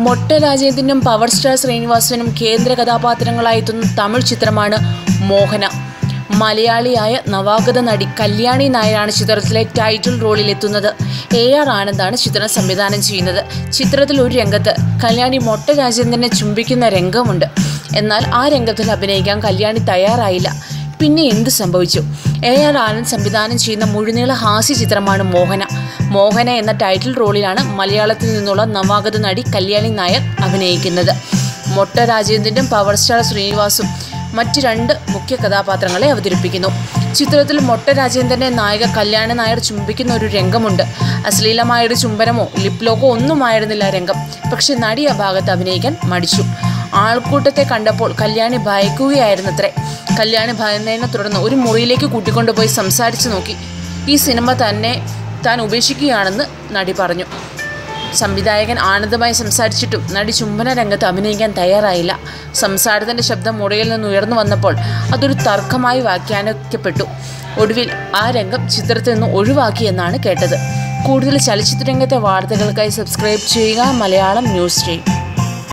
മൊട്ട രാജേന്ദ്രനും power star ശ്രീനിവാസനും കേന്ദ്ര കഥാപാത്രങ്ങളായെത്തുന്ന തമിഴ് ചിത്രമാണ് മോഹന. മലയാളിയായ നവാഗത നടി കല്യാണി നായരാണ് ചിത്രത്തിലെ ടൈറ്റിൽ റോളിലെത്തുന്നത്. AR ആനന്ദാണ് ചിത്രം സംവിധാനം ചെയ്യുന്നത്. ചിത്രത്തിൽ ഒരു രംഗത്ത് കല്യാണി മൊട്ട രാജേന്ദ്രനെ ചുംബിക്കുന്ന രംഗമുണ്ട്. എന്നാൽ ആ രംഗത്തിൽ അഭിനയിക്കാൻ കല്യാണി തയ്യാറായില്ല. പിന്നെ എന്ത് സംഭവിച്ചു? AR ആനന്ദ് സംവിധാനം ചെയ്യുന്ന മുഴുനീള ഹാസ്യ ചിത്രമാണ് മോഹന. മോഹന എന്ന ടൈറ്റിൽ റോളിലാണ് മലയാളത്തിൽ നിന്നുള്ള നവാഗത നടി കല്യാണി നായർ അഭിനയിക്കുന്നത്. മൊട്ട രാജേന്ദ്രനും പവർ സ്റ്റാർ ശ്രീനിവാസും മറ്റ് 2 മുഖ്യ കഥാപാത്രങ്ങളെ അവതരിപ്പിക്കുന്നു. ചിത്രത്തിൽ മൊട്ട രാജേന്ദ്രനെ നായിക കല്യാണി നായർ ചുംബിക്കുന്ന ഒരു രംഗമുണ്ട്. അശ്ലീലമായൊരു ചുംബനമോ ലിപ്ലോക്കോ ഒന്നുമായിരുന്നില്ല രംഗം. പക്ഷെ നടി ആ ഭാഗത്ത് അഭിനയിക്കാൻ മടിച്ചു. ആൾക്കൂട്ടത്തെ കണ്ടപ്പോൾ കല്യാണി ഭയക്കുകയായിരുന്നത്രേ. കല്യാണി ഭയന്നതിനെ തുടർന്ന് ഒരു മുറിയിലേക്ക് കൂട്ടിക്കൊണ്ടുപോയി സംസാരിച്ചു നോക്കി. ഈ സിനിമ താൻ ഉപേക്ഷിക്കുകയാണെന്ന് നടി പറഞ്ഞു. സംവിധായകൻ ആനന്ദമായി സംസാരിച്ചിട്ടും നടി ചുംബന രംഗത്ത് അഭിനയിക്കാൻ തയ്യാറായില്ല. സംസാരത്തിൻ്റെ ശബ്ദം മുറിയിൽ നിന്ന് ഉയർന്നു വന്നപ്പോൾ അതൊരു തർക്കമായി വ്യാഖ്യാനിക്കപ്പെട്ടു. ഒടുവിൽ ആ രംഗം ചിത്രത്തിൽ നിന്ന് ഒഴിവാക്കിയെന്നാണ് കേട്ടത്. കൂടുതൽ ചലച്ചിത്ര രംഗത്തെ വാർത്തകൾക്കായി സബ്സ്ക്രൈബ് ചെയ്യുക മലയാളം ന്യൂസ് സ്ട്രീം.